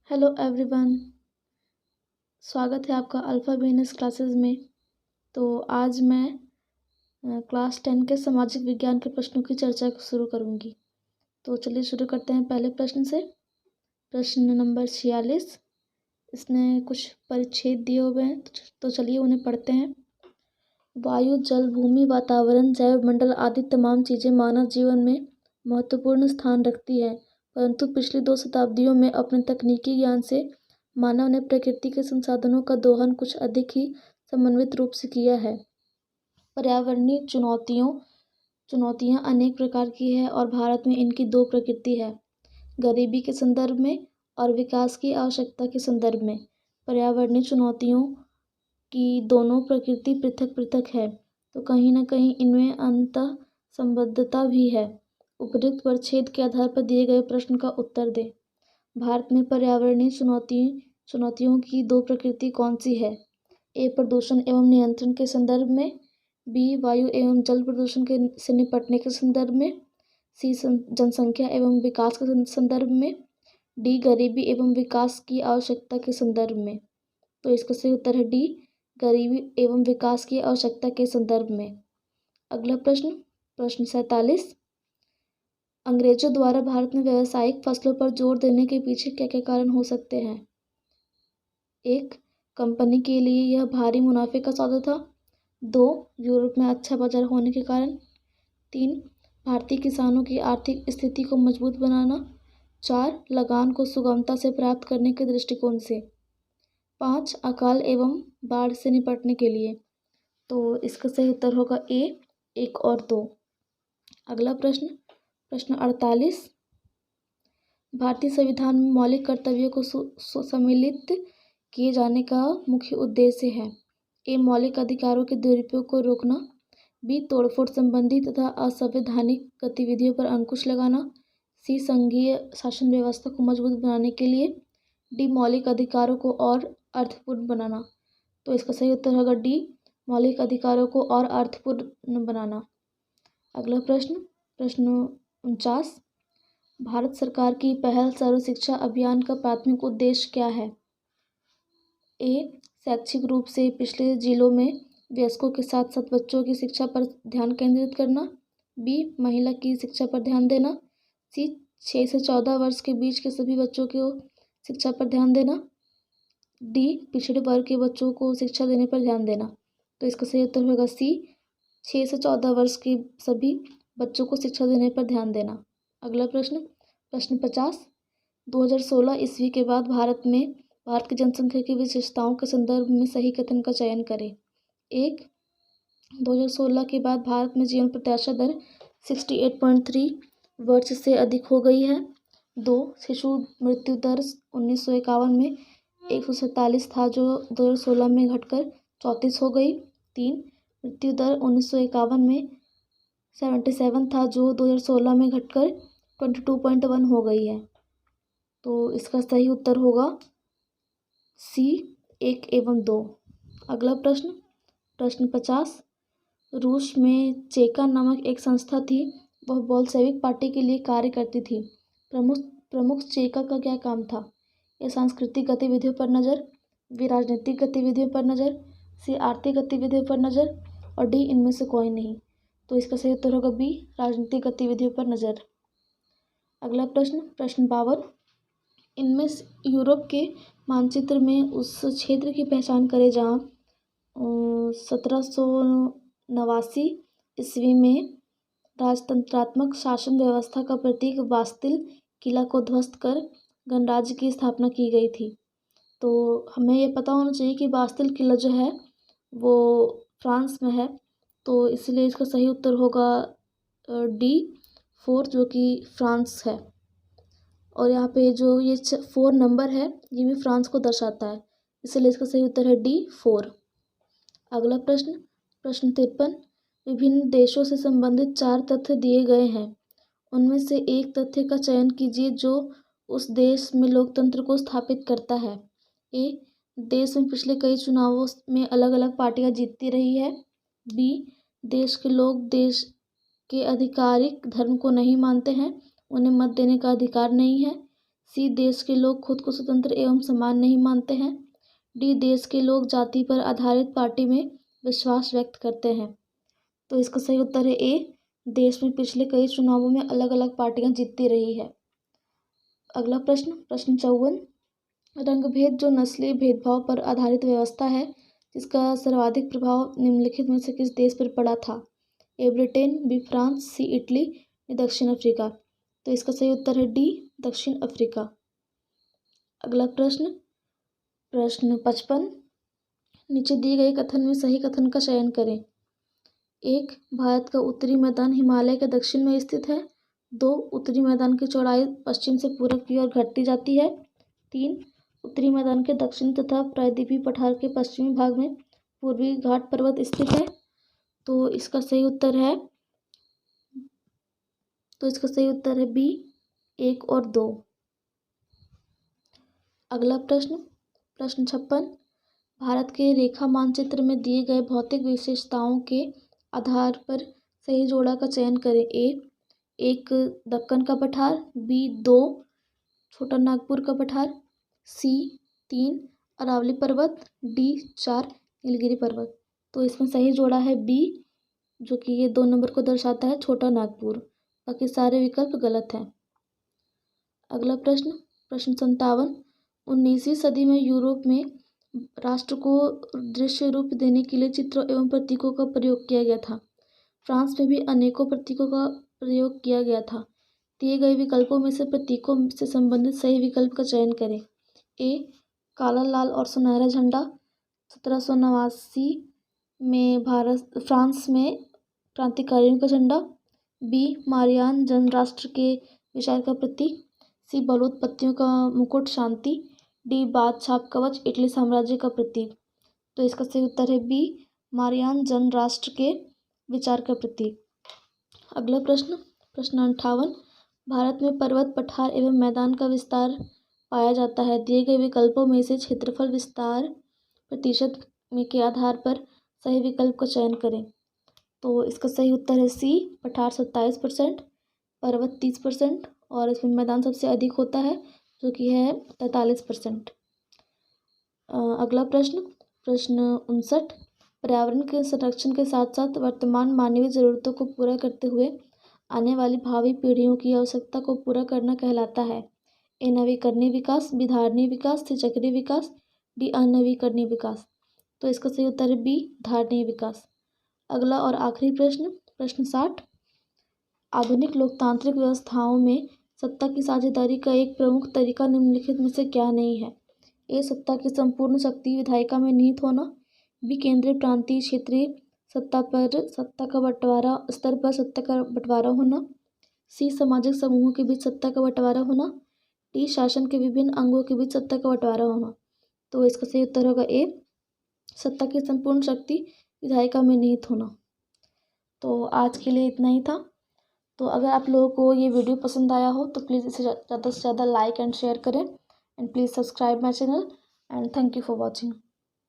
Hello everyone. स्वागत है आपका अल्फ़ा बीनस क्लासेस में। तो आज मैं क्लास 10 के सामाजिक विज्ञान के प्रश्नों की चर्चा शुरू करूंगी। तो चलिए शुरू करते हैं पहले प्रश्न से। प्रश्न नंबर 46। इसने कुछ परिच्छेद दिए हुए हैं, तो चलिए उन्हें पढ़ते हैं। वायु, जल, भूमि, वातावरण, जैव मंडल आदि तमाम चीज़ें मानव जीवन में महत्वपूर्ण स्थान रखती हैं, परंतु पिछली 2 शताब्दियों में अपने तकनीकी ज्ञान से मानव ने प्रकृति के संसाधनों का दोहन कुछ अधिक ही समन्वित रूप से किया है। पर्यावरणीय चुनौतियां अनेक प्रकार की है और भारत में इनकी 2 प्रकृति है, गरीबी के संदर्भ में और विकास की आवश्यकता के संदर्भ में। पर्यावरणीय चुनौतियों की दोनों प्रकृति पृथक पृथक है, तो कहीं न कहीं इनमें अंतः संबद्धता भी है। उपरोक्त परिच्छेद के आधार पर दिए गए प्रश्न का उत्तर दें। भारत में पर्यावरणीय चुनौतियों की 2 प्रकृति कौन सी है? ए. प्रदूषण एवं नियंत्रण के संदर्भ में, बी. वायु एवं जल प्रदूषण से निपटने के संदर्भ में, सी. जनसंख्या एवं विकास के संदर्भ में, डी. गरीबी एवं विकास की आवश्यकता के संदर्भ में। तो इसका सही उत्तर है डी. गरीबी एवं विकास की आवश्यकता के संदर्भ में। अगला प्रश्न 47। अंग्रेजों द्वारा भारत में व्यावसायिक फसलों पर जोर देने के पीछे क्या क्या कारण हो सकते हैं? 1. कंपनी के लिए यह भारी मुनाफे का सौदा था। 2. यूरोप में अच्छा बाजार होने के कारण। 3. भारतीय किसानों की आर्थिक स्थिति को मजबूत बनाना। 4. लगान को सुगमता से प्राप्त करने के दृष्टिकोण से। 5. अकाल एवं बाढ़ से निपटने के लिए। तो इसका सही उत्तर होगा ए. 1 और 2। अगला प्रश्न 48। भारतीय संविधान में मौलिक कर्तव्यों को सम्मिलित किए जाने का मुख्य उद्देश्य है। ए. मौलिक अधिकारों के दुरुपयोग को रोकना। बी. तोड़फोड़ संबंधी तथा असंवैधानिक गतिविधियों पर अंकुश लगाना। सी. संघीय शासन व्यवस्था को मजबूत बनाने के लिए। डी. मौलिक अधिकारों को और अर्थपूर्ण बनाना। तो इसका सही उत्तर होगा डी. मौलिक अधिकारों को और अर्थपूर्ण बनाना। अगला प्रश्न 49। भारत सरकार की पहल सर्व शिक्षा अभियान का प्राथमिक उद्देश्य क्या है? ए. शैक्षिक रूप से पिछड़े जिलों में वयस्कों के साथ साथ बच्चों की शिक्षा पर ध्यान केंद्रित करना। बी. महिला की शिक्षा पर ध्यान देना। सी. 6 से 14 वर्ष के बीच के सभी बच्चों को शिक्षा पर ध्यान देना। डी. पिछड़े वर्ग के बच्चों को शिक्षा देने पर ध्यान देना। तो इसका सही उत्तर होगा सी. 6 से 14 वर्ष के सभी बच्चों को शिक्षा देने पर ध्यान देना। अगला प्रश्न 50। 2016 ईस्वी के बाद भारत की जनसंख्या की विशेषताओं के संदर्भ में सही कथन का चयन करें। 1. 2016 के बाद भारत में जीवन प्रत्याशा दर 68.3 वर्ष से अधिक हो गई है। 2. शिशु मृत्यु दर 1951 में 147 था, जो 2016 में घटकर 34 हो गई। 3. मृत्यु दर 1951 में 77 था, जो 2016 में घटकर 22.1 हो गई है। तो इसका सही उत्तर होगा सी. 1 एवं 2। अगला प्रश्न 50। रूस में चेका नामक एक संस्था थी, वह बोल्शेविक पार्टी के लिए कार्य करती थी। प्रमुख चेका का क्या काम था? ए. सांस्कृतिक गतिविधियों पर नज़र, बी. राजनीतिक गतिविधियों पर नज़र, सी. आर्थिक गतिविधियों पर नज़र और डी. इनमें से कोई नहीं। तो इसका सही उत्तर होगा बी. राजनीतिक गतिविधियों पर नज़र। अगला प्रश्न 52। इनमें यूरोप के मानचित्र में उस क्षेत्र की पहचान करें जहाँ 1789 ईस्वी में राजतंत्रात्मक शासन व्यवस्था का प्रतीक बास्तिल किला को ध्वस्त कर गणराज्य की स्थापना की गई थी। तो हमें ये पता होना चाहिए कि बास्तिल किला जो है वो फ्रांस में है, तो इसलिए इसका सही उत्तर होगा डी. 4, जो कि फ्रांस है। और यहाँ पे जो ये 4 नंबर है, ये भी फ्रांस को दर्शाता है, इसलिए इसका सही उत्तर है डी. 4। अगला प्रश्न 53। विभिन्न देशों से संबंधित 4 तथ्य दिए गए हैं, उनमें से एक तथ्य का चयन कीजिए जो उस देश में लोकतंत्र को स्थापित करता है। ए. देश में पिछले कई चुनावों में अलग अलग पार्टियां जीतती रही है। बी. देश के लोग देश के आधिकारिक धर्म को नहीं मानते हैं, उन्हें मत देने का अधिकार नहीं है। सी, देश के लोग खुद को स्वतंत्र एवं समान नहीं मानते हैं। डी, देश के लोग जाति पर आधारित पार्टी में विश्वास व्यक्त करते हैं। तो इसका सही उत्तर है ए, देश में पिछले कई चुनावों में अलग अलग पार्टियां जीतती रही है। अगला प्रश्न 54। रंगभेद जो नस्लीय भेदभाव पर आधारित व्यवस्था है जिसका सर्वाधिक प्रभाव निम्नलिखित में से किस देश पर पड़ा था? ए, ब्रिटेन, बी, फ्रांस, सी, इटली, या दक्षिण अफ्रीका। तो इसका सही उत्तर है डी, दक्षिण अफ्रीका। अगला प्रश्न 55। नीचे दिए गए कथन में सही कथन का चयन करें। 1, भारत का उत्तरी मैदान हिमालय के दक्षिण में स्थित है। 2, उत्तरी मैदान की चौड़ाई पश्चिम से पूरब की ओर घटती जाती है। 3, उत्तरी मैदान के दक्षिण तथा प्रायद्वीपीय पठार के पश्चिमी भाग में पूर्वी घाट पर्वत स्थित है। तो इसका सही उत्तर है बी, 1 और 2। अगला प्रश्न 56। भारत के रेखा मानचित्र में दिए गए भौतिक विशेषताओं के आधार पर सही जोड़ा का चयन करें। ए, 1 दक्कन का पठार, बी, 2 छोटा नागपुर का पठार, सी, 3 अरावली पर्वत, डी, 4 नीलगिरी पर्वत। तो इसमें सही जोड़ा है बी, जो कि ये 2 नंबर को दर्शाता है, छोटा नागपुर। बाकी सारे विकल्प गलत हैं। अगला प्रश्न 57। 19वीं सदी में यूरोप में राष्ट्र को दृश्य रूप देने के लिए चित्रों एवं प्रतीकों का प्रयोग किया गया था। फ्रांस में भी अनेकों प्रतीकों का प्रयोग किया गया था। दिए गए विकल्पों में से प्रतीकों से संबंधित सही विकल्प का चयन करें। ए, काला, लाल और सुनहरा झंडा 1789 में फ्रांस में क्रांतिकारियों का झंडा। बी, मारियान जनराष्ट्र के विचार का प्रतीक। सी, बलूत पत्तियों का मुकुट शांति। डी, बाज छाप कवच इटली साम्राज्य का प्रतीक। तो इसका सही उत्तर है बी, मारियान जनराष्ट्र के विचार का प्रतीक। अगला प्रश्न 58। भारत में पर्वत, पठार एवं मैदान का विस्तार पाया जाता है। दिए गए विकल्पों में से क्षेत्रफल विस्तार प्रतिशत में के आधार पर सही विकल्प का चयन करें। तो इसका सही उत्तर है सी, पठार 27%, पर्वत 30% और इसमें मैदान सबसे अधिक होता है जो कि है 43%। अगला प्रश्न 59। पर्यावरण के संरक्षण के साथ साथ वर्तमान मानवीय ज़रूरतों को पूरा करते हुए आने वाली भावी पीढ़ियों की आवश्यकता को पूरा करना कहलाता है। ए, नवीकरणीय विकास, बी, धारणीय विकास, सी, चक्रीय विकास, डी, अनवीकरणीय विकास। तो इसका सही उत्तर है बी, धारणीय विकास। अगला और आखिरी प्रश्न 60। आधुनिक लोकतांत्रिक व्यवस्थाओं में सत्ता की साझेदारी का एक प्रमुख तरीका निम्नलिखित में से क्या नहीं है? ए, सत्ता की संपूर्ण शक्ति विधायिका में निहित होना। बी, केंद्रीय, प्रांतीय, क्षेत्रीय स्तर पर सत्ता का बंटवारा होना। सी, सामाजिक समूहों के बीच सत्ता का बंटवारा होना। डी, शासन के विभिन्न अंगों के बीच सत्ता का बंटवारा होना। तो इसका सही उत्तर होगा ए, सत्ता की संपूर्ण शक्ति विधायिका में निहित होना। तो आज के लिए इतना ही था। तो अगर आप लोगों को ये वीडियो पसंद आया हो तो प्लीज़ इसे ज़्यादा से ज़्यादा लाइक एंड शेयर करें and please subscribe my channel and thank you for watching.